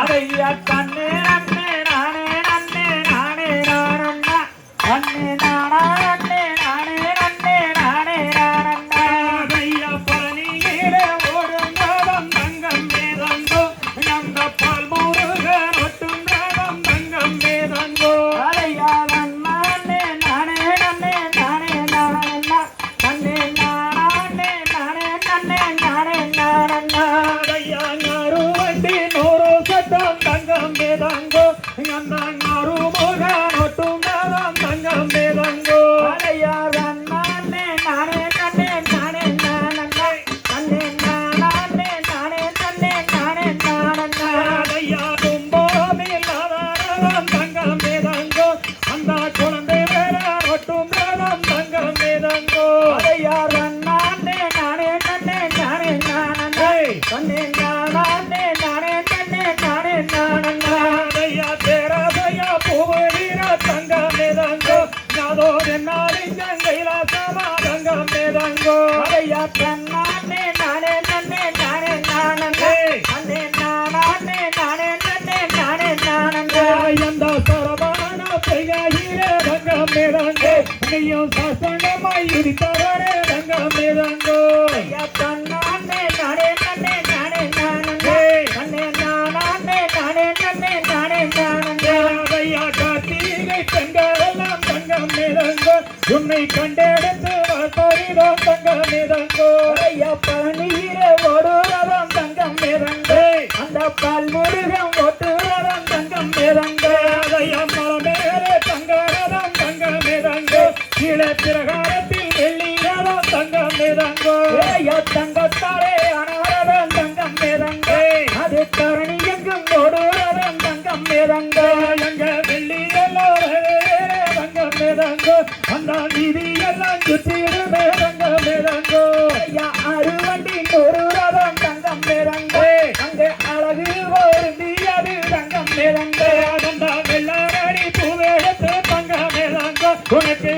அதையா தன்னே நன்னே நானே நன்னே நானே நானண்ணா நன்னே நானா நன்னே நானே நன்னே நானே நானண்ணா அதையா பழனியிலே ஓடும் ரதம் தங்கம் வேதங்கோ அந்த பால் முருகன் ஒட்டும் ரதம் தங்கம் வேதங்கோ அதையா நன்னே நானே நன்னே நானே நானண்ணா நன்னே நானா நன்னே நானே நன்னே நானே நானண்ணா அதையா ஞாருவண்டி நூறு சட்டம் தங்கம் வேதங்கோ அந்த ஞாருமுகன் ஒட்டும் ரதம் தங்கம் வேதங்கோ அதையா நன்னே நானே நன்னே நானே நானண்ணா நன்னே நானா நன்னே நானே நன்னே நானே நானண்ணா அதையா தும்போமில் ரதம் தங்கம் வேதங்கோ அந்த குழந்தை வேற ஒட்டும் ரதம் தங்கம் வேதங்கோ அதையா நன்னே நானே நன்னே நானே நானண்ணா நன்னே நானா நன்னே நானே நன்னே நானே நானண்ணா அதையா தேராதையா பூவீர தங்கம் வேதங்கோ யாதோ என்னாலிங்கங்கைலாசமா தங்கம் வேதங்கோ அதையா தன்னானே நானே நன்னே நானே நானண்ணா நன்னே நானா நன்னே நானே நன்னே நானே நானண்ணா எந்த சரவான பெய்கையிலே தங்கம் வேதங்கோ நீயும் சாசனமாய் உதித்தவரே தங்கம் வேதங்கோ ஐயா தன்னானே நானே நன்னே நானே நானண்ணா நன்னே நானா நன்னே நானே நன்னே நானே நானண்ணா ஐயா கார்த்திகை பெண்களெல்லாம் தங்கம் வேதங்கோ உன்னை கண்டெடுத்து வாழ்த்தறிதோம் தங்கம் வேதங்கோ ஐயா பழனியிலே ஓடுறதும் தங்கம் வேதங்கோ அந்த பால் முருகன் ஓட்டுறதும் தங்கம் வேதங்கோ ஐயா மலை மேலே தங்கறதும் தங்கம் வேதங்கோ கீழே பிரகாரத்தில் வெள்ளியதும் தங்கம் வேதங்கோ ஐயா தங்கத்தாலே அனாரதும் தங்கம் வேதங்கோ அது தரணி எங்கும் ஓடுறதும் தங்கம் வேதங்கோ எங்க வெள்ளியெல்லாம் தங்கம் வேதங்கோ அந்த வீதி எல்லாம் சுற்றிடுமே தங்கம் வேதங்கோ ஐயா அறுவண்டி நூறு ரதம் தங்கம் வேதங்கோ அங்கே அழகு பொருந்தியது தங்கம் வேதங்கோ அந்த வெள்ளாரடி பூவேடத்து தங்கம் வேதங்கோ உனக்கு